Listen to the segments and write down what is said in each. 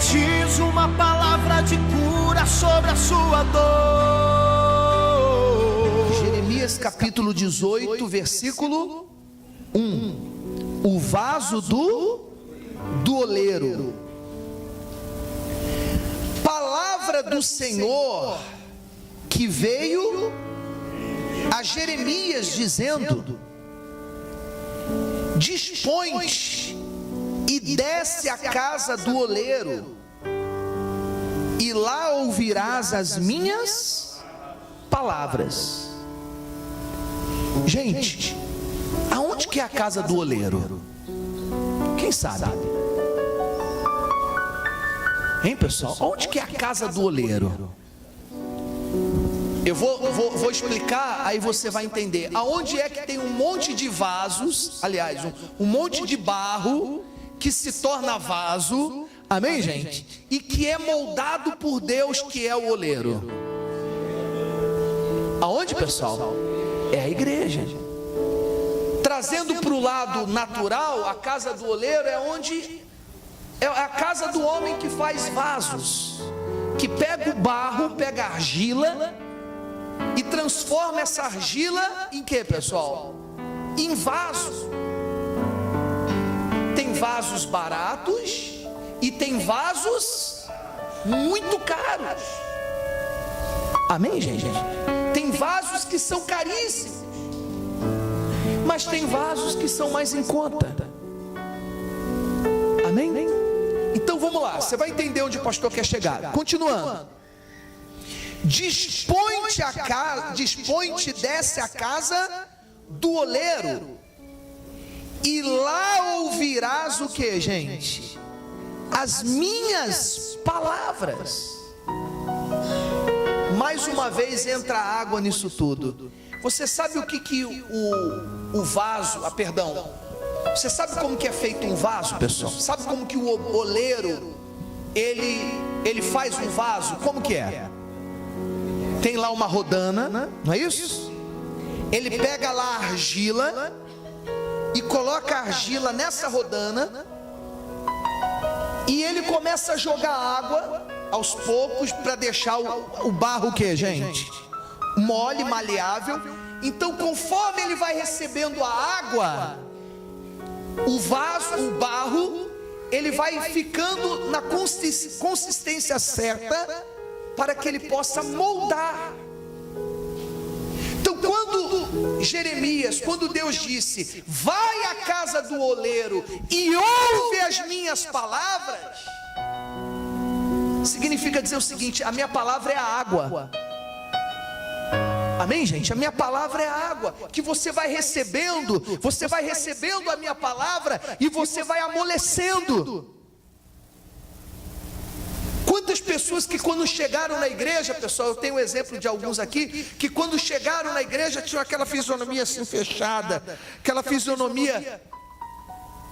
profetizo uma palavra de cura sobre a sua dor. Jeremias capítulo 18, versículo 1. O vaso do oleiro. Palavra do Senhor que veio a Jeremias dizendo: dispõe-te e desce à casa do oleiro, e lá ouvirás as minhas palavras. Gente, aonde que é a casa do oleiro? Quem sabe? Hein, pessoal? Onde que é a casa do oleiro? Eu vou explicar, aí você vai entender. Aonde é que tem um monte de vasos, aliás, um monte de barro que se torna vaso, amém, gente? E que é moldado por Deus, que é o oleiro. Aonde, pessoal? É a igreja. Trazendo para o lado natural, a casa do oleiro é onde é a casa do homem que faz vasos, que pega o barro, pega a argila e transforma essa argila em quê, pessoal? Em vasos. Tem vasos baratos e tem vasos muito caros. Amém, gente? Tem vasos que são caríssimos, mas tem vasos que são mais em conta. Amém? Então vamos lá, você vai entender onde o pastor quer chegar. Continuando. Dispõe-te, desce a casa do oleiro, e lá ouvirás o que, gente? As minhas palavras. Mais uma vez entra água nisso tudo. Você sabe o que o vaso, você sabe como que é feito um vaso, pessoal? Sabe como que o oleiro, ele faz um vaso? Como que é? Tem lá uma rodana, não é isso? Ele pega lá a argila e coloca a argila nessa rodana, e ele começa a jogar água aos poucos para deixar o barro o que, gente? Mole, maleável. Então, conforme ele vai recebendo a água, o vaso, o barro, ele vai ficando na consistência certa para que ele possa moldar. Então, quando Deus disse: vai à casa do oleiro e ouve as minhas palavras, significa dizer o seguinte: a minha palavra é a água. Amém, gente? A minha palavra é a água que você vai recebendo a minha palavra e você vai amolecendo. Quantas pessoas que quando chegaram na igreja, pessoal, eu tenho um exemplo de alguns aqui, que quando chegaram na igreja tinham aquela fisionomia assim fechada, aquela fisionomia,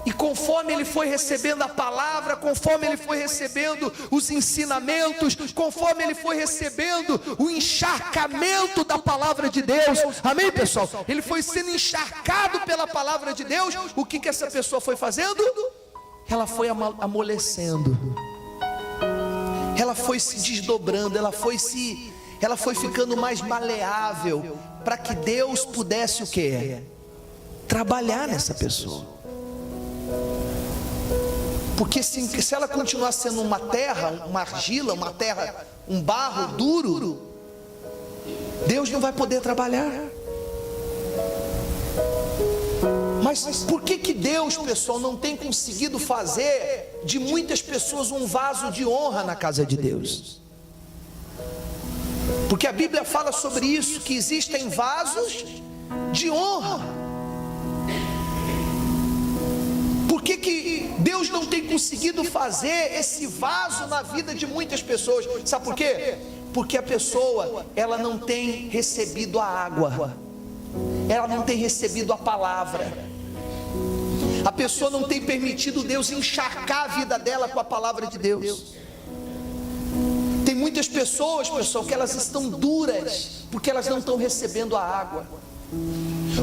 e conforme ele foi recebendo a palavra, conforme ele foi recebendo os ensinamentos, conforme ele foi recebendo o encharcamento da palavra de Deus, amém, pessoal? Ele foi sendo encharcado pela palavra de Deus. O que essa pessoa foi fazendo? Ela foi amolecendo, ela foi se desdobrando, ela foi ficando mais maleável, para que Deus pudesse o quê? Trabalhar nessa pessoa. Porque se ela continuar sendo uma terra, uma argila, uma terra, um barro duro, Deus não vai poder trabalhar. Mas por que Deus, pessoal, não tem conseguido fazer de muitas pessoas um vaso de honra na casa de Deus? Porque a Bíblia fala sobre isso, que existem vasos de honra. Por que Deus não tem conseguido fazer esse vaso na vida de muitas pessoas? Sabe por quê? Porque a pessoa, ela não tem recebido a água, ela não tem recebido a palavra. A pessoa não tem permitido Deus encharcar a vida dela com a palavra de Deus. Tem muitas pessoas, pessoal, que elas estão duras, porque elas não estão recebendo a água.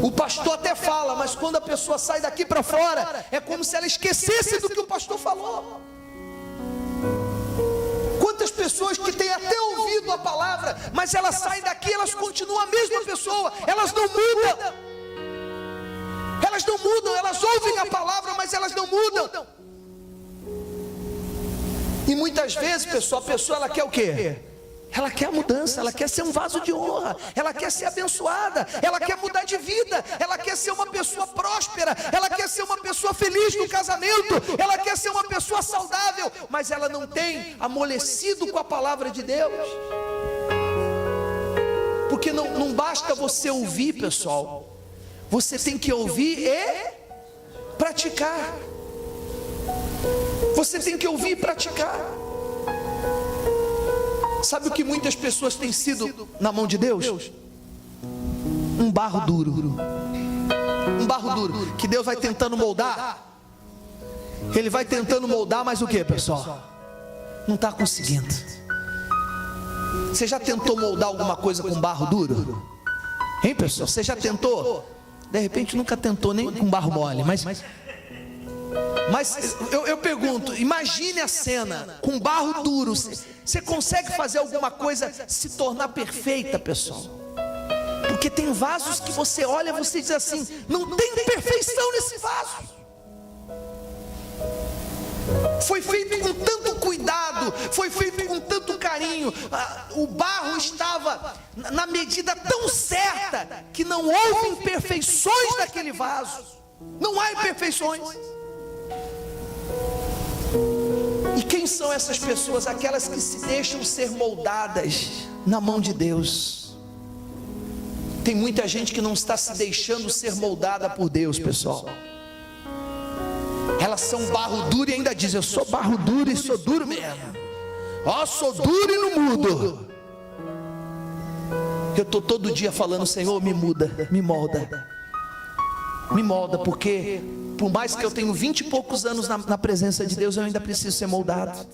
O pastor até fala, mas quando a pessoa sai daqui para fora, é como se ela esquecesse do que o pastor falou. pessoas que têm até ouvido a palavra, mas elas saem daqui, elas continuam a mesma pessoa, elas não mudam. Elas não mudam, elas ouvem a palavra, mas elas não mudam. E muitas vezes, pessoal, a pessoa ela quer o quê? Ela quer a mudança, ela quer ser um vaso de honra, ela quer ser abençoada, ela quer mudar de vida, ela quer ser uma pessoa próspera, ela quer ser uma pessoa feliz no casamento, ela quer ser uma pessoa saudável, mas ela não tem amolecido com a palavra de Deus. Porque não basta você ouvir, pessoal, você tem que ouvir e praticar. Você tem que ouvir e praticar. Sabe o que muitas pessoas têm sido na mão de Deus? Um barro duro. Um barro duro que Deus vai tentando moldar. Ele vai tentando moldar, mas o que, pessoal? Não está conseguindo. Você já tentou moldar alguma coisa com barro duro? Hein, pessoal? Você já tentou? De repente nunca tentou nem com barro mole, mas eu pergunto, imagine a cena com barro duro. Você consegue fazer alguma coisa se tornar perfeita, pessoal? Porque tem vasos que você olha, você diz assim, não tem perfeição nesse vaso. Foi feito com tanto cuidado, foi feito com tanto carinho, o barro estava na medida tão certa que não houve imperfeições naquele vaso. Não há imperfeições. E quem são essas pessoas? Aquelas que se deixam ser moldadas na mão de Deus. Tem muita gente que não está se deixando ser moldada por Deus, pessoal. Elas são barro duro e ainda dizem, eu sou barro duro e sou duro mesmo. Ó, sou duro e não mudo. Eu estou todo dia falando, Senhor, me muda, me molda. Me molda, porque por mais que eu tenha 20 e poucos anos na presença de Deus, eu ainda preciso ser moldado.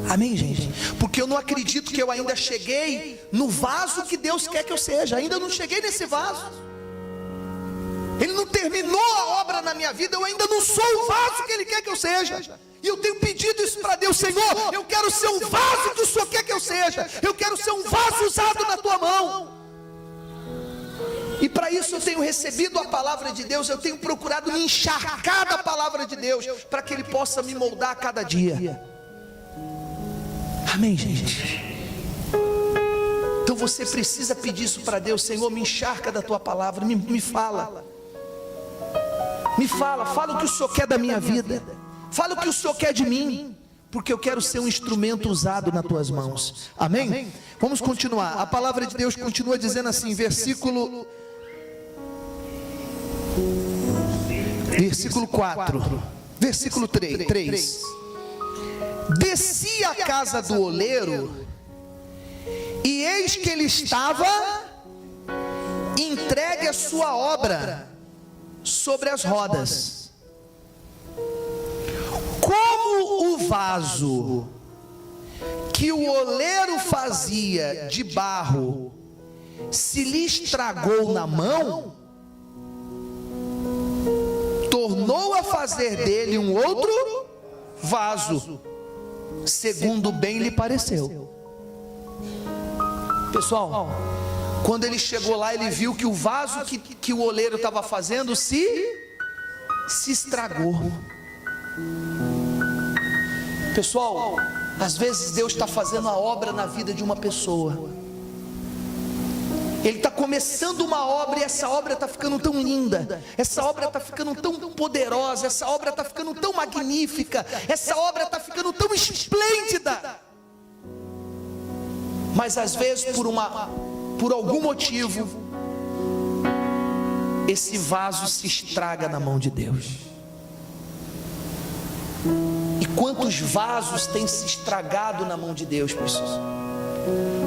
Amém, gente? Porque eu não acredito que eu ainda cheguei no vaso que Deus quer que eu seja. Ainda não cheguei nesse vaso. Ele não terminou a obra na minha vida. Eu ainda não sou o vaso que Ele quer que eu seja. E eu tenho pedido isso para Deus, Senhor, eu quero ser um vaso que o Senhor quer que eu seja. Eu quero ser um vaso usado na Tua mão. E para isso eu tenho recebido a palavra de Deus, eu tenho procurado me encharcar da palavra de Deus, para que Ele possa me moldar a cada dia. Amém, gente? Então você precisa pedir isso para Deus, Senhor, me encharca da Tua palavra, me fala. Me fala o que o Senhor quer da minha vida, fala o que o Senhor quer de mim, porque eu quero ser um instrumento usado nas Tuas mãos. Amém? Vamos continuar. A palavra de Deus continua dizendo assim, versículo 4, versículo 3. Desci à casa do oleiro, e eis que ele estava entregue a sua obra sobre as rodas. Como o vaso que o oleiro fazia de barro se lhe estragou na mão, tornou a fazer dele um outro vaso, segundo bem lhe pareceu. Pessoal, quando ele chegou lá, ele viu que o vaso que o oleiro estava fazendo se estragou. Pessoal, às vezes Deus está fazendo a obra na vida de uma pessoa. Ele está começando uma obra e essa obra está ficando tão linda, essa obra está ficando tão poderosa, essa obra está ficando tão magnífica, essa obra está ficando tão esplêndida. Mas às vezes por algum motivo, esse vaso se estraga na mão de Deus. E quantos vasos têm se estragado na mão de Deus, pessoas?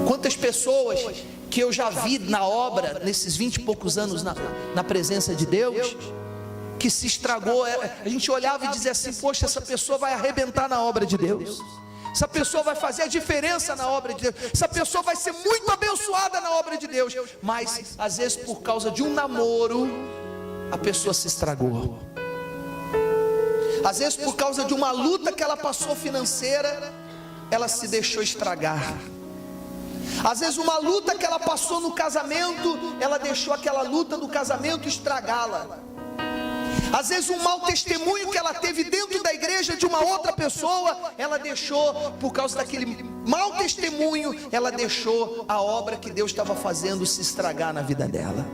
Quantas pessoas que eu já vi na obra, nesses 20 e poucos anos na presença de Deus, que se estragou. A gente olhava e dizia assim, poxa, essa pessoa vai arrebentar na obra de Deus, essa pessoa vai fazer a diferença na obra de Deus, essa pessoa vai ser muito abençoada na obra de Deus. Mas às vezes por causa de um namoro, a pessoa se estragou. Às vezes por causa de uma luta que ela passou financeira, ela se deixou estragar. Às vezes uma luta que ela passou no casamento, ela deixou aquela luta do casamento estragá-la. Às vezes um mau testemunho que ela teve dentro da igreja de uma outra pessoa, ela deixou, por causa daquele mau testemunho, ela deixou a obra que Deus estava fazendo se estragar na vida dela.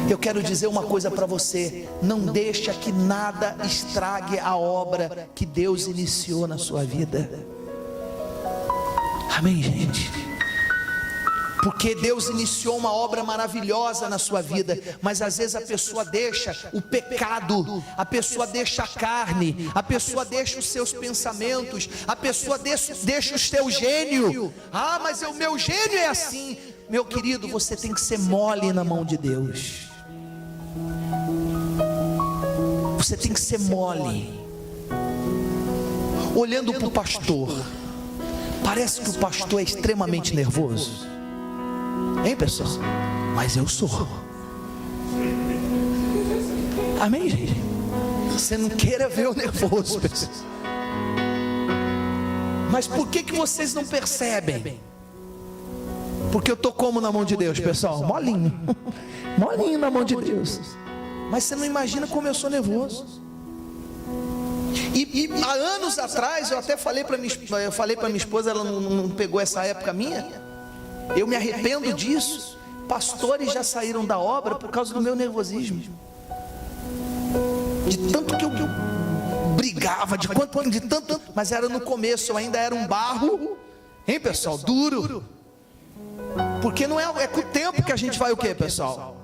Eu quero dizer uma coisa para você: não deixa que nada estrague a obra que Deus iniciou na sua vida. Amém, gente? Porque Deus iniciou uma obra maravilhosa na sua vida, mas às vezes a pessoa deixa o pecado, a pessoa deixa a carne, a pessoa deixa os seus pensamentos, a pessoa deixa o seu gênio. Ah, mas o meu gênio é assim. Meu querido, você tem que ser mole na mão de Deus. Você tem que ser mole. Olhando para o pastor, parece que o pastor é extremamente nervoso. Hein, pessoal? Mas eu sou. Amém, gente? Você não queira ver o nervoso, pessoal. Mas por que vocês não percebem? Porque eu estou como na mão de Deus, pessoal? Molinho. Molinho na mão de Deus. Mas você não imagina como eu sou nervoso. E há anos atrás, eu até falei para minha esposa, ela não pegou essa época minha. Eu me arrependo disso. Pastores já saíram da obra por causa do meu nervosismo. De tanto que eu brigava, de tanto, mas era no começo, eu ainda era um barro, hein, pessoal? Duro. Porque não é com o tempo que a gente vai o quê, pessoal?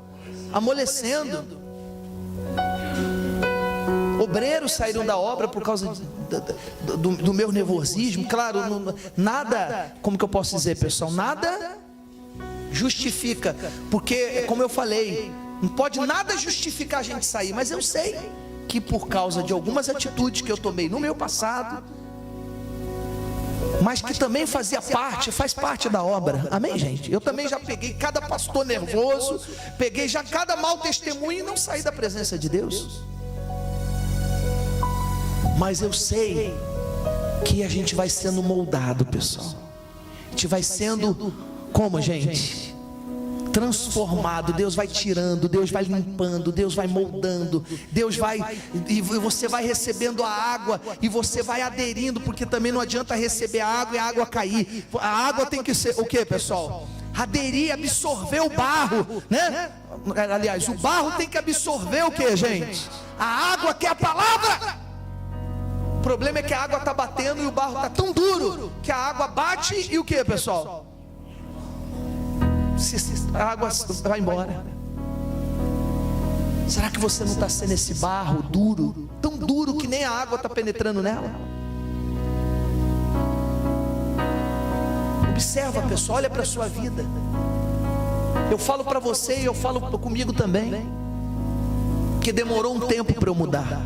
Amolecendo. Obreiros saíram da obra por causa do meu nervosismo. Claro, nada, como que eu posso dizer, pessoal? Nada justifica, porque, como eu falei, não pode nada justificar a gente sair. Mas eu sei que por causa de algumas atitudes que eu tomei no meu passado, mas que também faz parte da obra. Amém, gente? Eu também já peguei cada pastor nervoso, peguei já cada mau testemunho e não saí da presença de Deus. Mas eu sei que a gente vai sendo moldado, pessoal. A gente vai sendo, como, gente? Transformado. Deus vai tirando, Deus vai limpando, Deus vai moldando, Deus vai, e você vai recebendo a água, e você vai aderindo, porque também não adianta receber a água e a água cair. A água tem que ser o que, pessoal? Aderir, absorver o barro, né? Aliás, o barro tem que absorver o que, gente? A água, que é a palavra. O problema é que a água está batendo e o barro está tão duro que a água bate e o que, pessoal? A água vai embora. Será que você não está sendo esse barro duro, tão duro que nem a água está penetrando nela? Observa, pessoal, olha para a sua vida. Eu falo para você e eu falo comigo também, que demorou um tempo para eu mudar.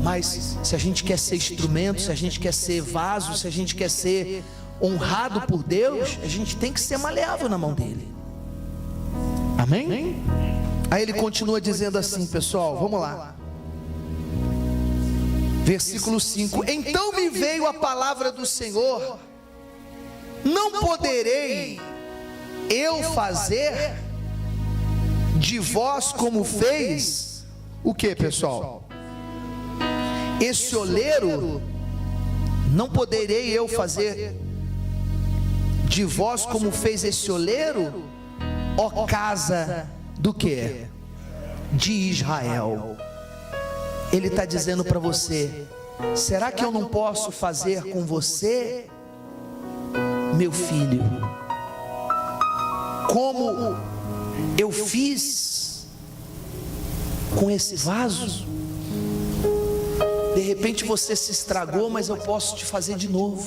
Mas se a gente quer ser instrumento, se a gente quer ser vaso, se a gente quer ser honrado por Deus, a gente tem que ser maleável na mão dele. Amém? Aí ele continua dizendo assim, pessoal, vamos lá. Versículo 5: então me veio a palavra do Senhor: não poderei eu fazer de vós como fez o que, pessoal? Esse oleiro, não poderei eu fazer de vós como fez esse oleiro, ó casa do que? De Israel. Ele está dizendo para você: será que eu não posso fazer com você, meu filho, como eu fiz com esse vaso? De repente você se estragou, mas eu posso te fazer de novo.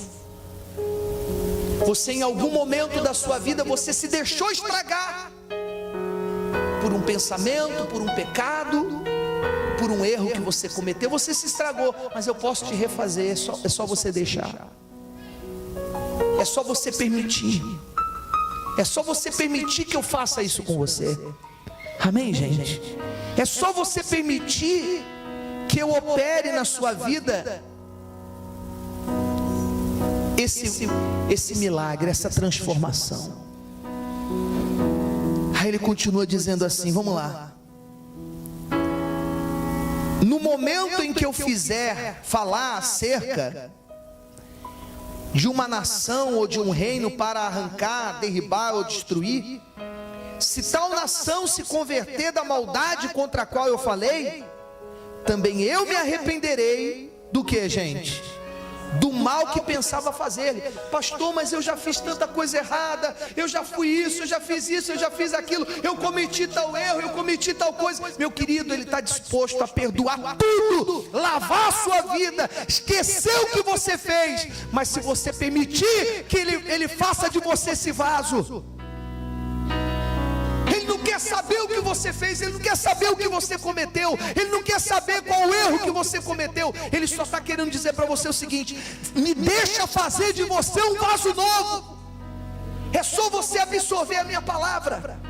Você, em algum momento da sua vida, você se deixou estragar por um pensamento, por um pecado, por um erro que você cometeu. Você se estragou, mas eu posso te refazer. É só você deixar. É só você permitir. É só você permitir que eu faça isso com você. Amém, gente? É só você permitir que eu opere na sua vida esse milagre, essa transformação. Aí ele continua dizendo assim, vamos lá. No momento em que eu fizer falar acerca de uma nação ou de um reino para arrancar, derribar ou destruir, se tal nação se converter da maldade contra a qual eu falei, também eu me arrependerei do que, gente? Do mal que pensava fazer. Pastor, mas eu já fiz tanta coisa errada, eu já fui isso, eu já fiz isso, eu já fiz aquilo, eu cometi tal erro, eu cometi tal coisa. Meu querido, ele está disposto a perdoar tudo, lavar a sua vida, esquecer o que você fez, mas se você permitir que ele faça de você esse vaso. Ele não quer saber o que você fez, ele não quer saber o que você cometeu, ele não quer saber qual o erro que você cometeu. Ele só está querendo dizer para você o seguinte: me deixa fazer de você um vaso novo. É só você absorver a minha palavra,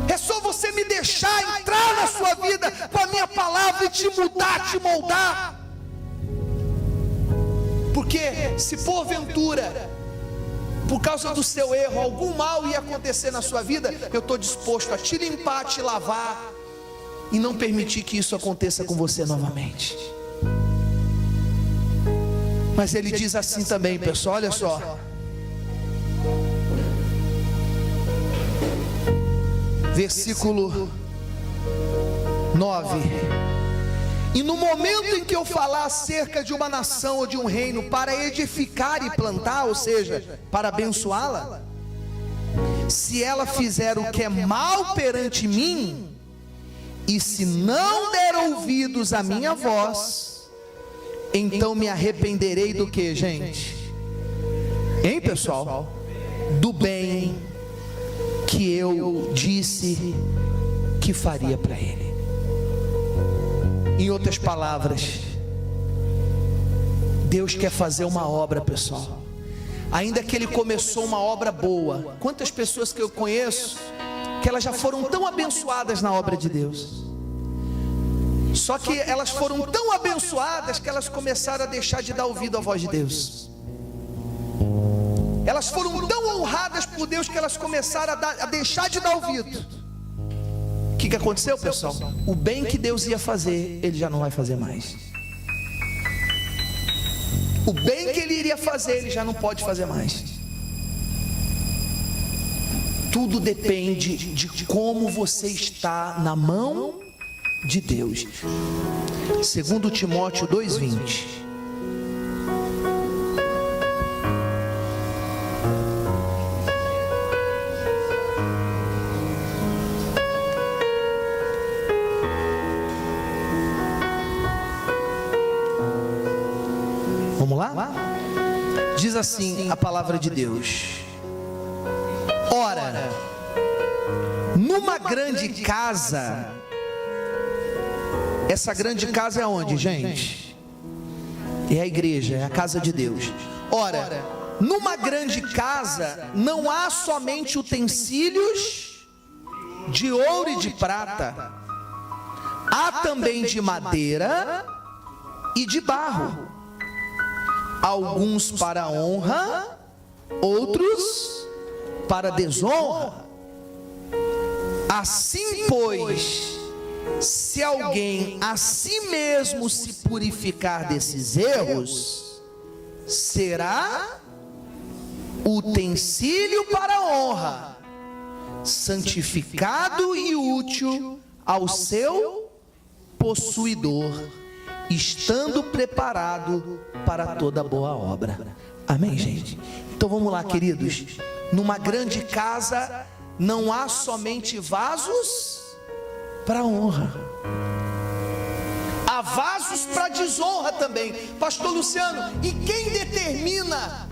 é só você me deixar entrar na sua vida com a minha palavra e te mudar, te moldar. Porque se porventura, por causa do seu erro, algum mal ia acontecer na sua vida, eu estou disposto a te limpar, te lavar e não permitir que isso aconteça com você novamente. Mas ele diz assim também, pessoal, olha só. Versículo 9. E no momento em que eu falar acerca de uma nação ou de um reino para edificar e plantar, ou seja, para abençoá-la, se ela fizer o que é mal perante mim, e se não der ouvidos à minha voz, então me arrependerei do que, gente? Hein, pessoal? Do bem que eu disse que faria para ele. Em outras palavras, Deus quer fazer uma obra, pessoal. Ainda que Ele começou uma obra boa. Quantas pessoas que eu conheço que elas já foram tão abençoadas na obra de Deus, só que elas foram tão abençoadas que elas começaram a deixar de dar ouvido à voz de Deus. Elas foram tão honradas por Deus que elas começaram a deixar de dar ouvido. O que aconteceu, pessoal? O bem que Deus ia fazer, Ele já não vai fazer mais. O bem que Ele iria fazer, Ele já não pode fazer mais. Tudo depende de como você está na mão de Deus. 2 Timóteo 2:20. Vamos lá? Diz assim a palavra de Deus: ora, numa grande casa, essa grande casa é onde, gente? É a igreja, é a casa de Deus. Ora, numa grande casa não há somente utensílios de ouro e de prata, há também de madeira e de barro, alguns para honra, outros para desonra. Assim, pois, se alguém a si mesmo se purificar desses erros, será utensílio para honra, santificado e útil ao seu possuidor, estando preparado para toda boa obra. Amém, gente? Então vamos lá, queridos. Numa grande casa não há somente vasos para honra, há vasos para desonra também. Pastor Luciano, e quem determina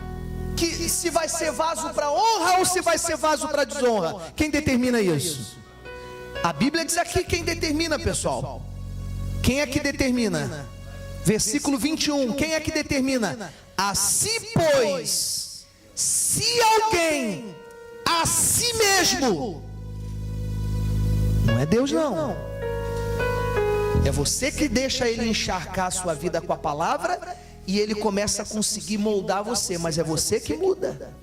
que se vai ser vaso para honra ou se vai ser vaso para desonra? Quem determina isso? A Bíblia diz aqui quem determina, pessoal. Quem é que determina? Versículo 21, quem é que determina? Assim, pois, se alguém a si mesmo, não é Deus não, é você que deixa Ele encharcar a sua vida com a palavra e Ele começa a conseguir moldar você, mas é você que muda.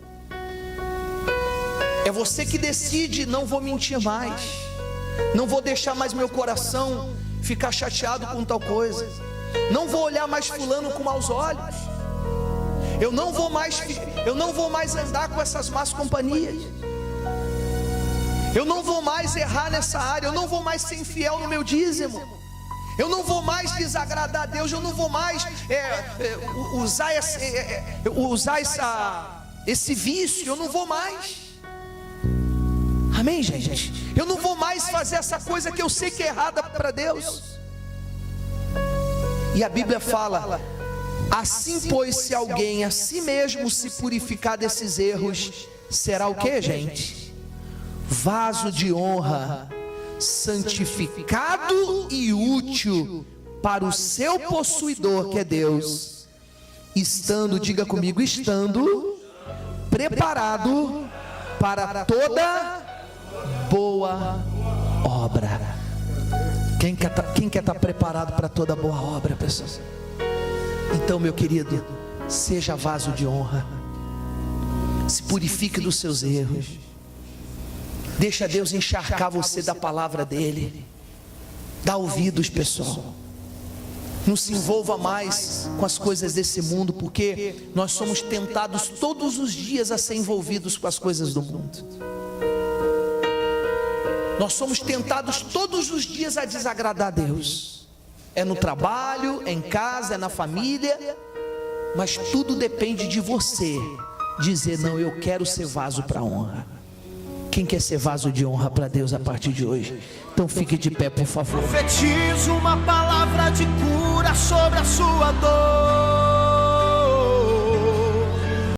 É você que decide: não vou mentir mais, não vou deixar mais meu coração ficar chateado com tal coisa, não vou olhar mais fulano com maus olhos, eu não vou mais andar com essas más companhias, eu não vou mais errar nessa área, eu não vou mais ser infiel no meu dízimo, eu não vou mais desagradar a Deus, eu não vou mais usar esse vício, eu não vou mais. Amém, gente? Eu não vou mais fazer essa coisa que eu sei que é errada para Deus. E a Bíblia fala: assim, pois, se alguém a si mesmo se purificar desses erros, será o que, gente? Vaso de honra, santificado e útil para o seu possuidor, que é Deus, estando, diga comigo, estando preparado para toda boa obra. Quem quer estar preparado para toda boa obra, pessoas? Então, meu querido, seja vaso de honra, se purifique dos seus erros, deixa Deus encharcar você da palavra dele, dá ouvidos, pessoal. Não se envolva mais com as coisas desse mundo, porque nós somos tentados todos os dias a ser envolvidos com as coisas do mundo. Nós somos tentados todos os dias a desagradar a Deus. É no trabalho, é em casa, é na família, mas tudo depende de você dizer: não, eu quero ser vaso para honra. Quem quer ser vaso de honra para Deus a partir de hoje? Então fique de pé, por favor. Profetizo uma palavra de cura sobre a sua dor.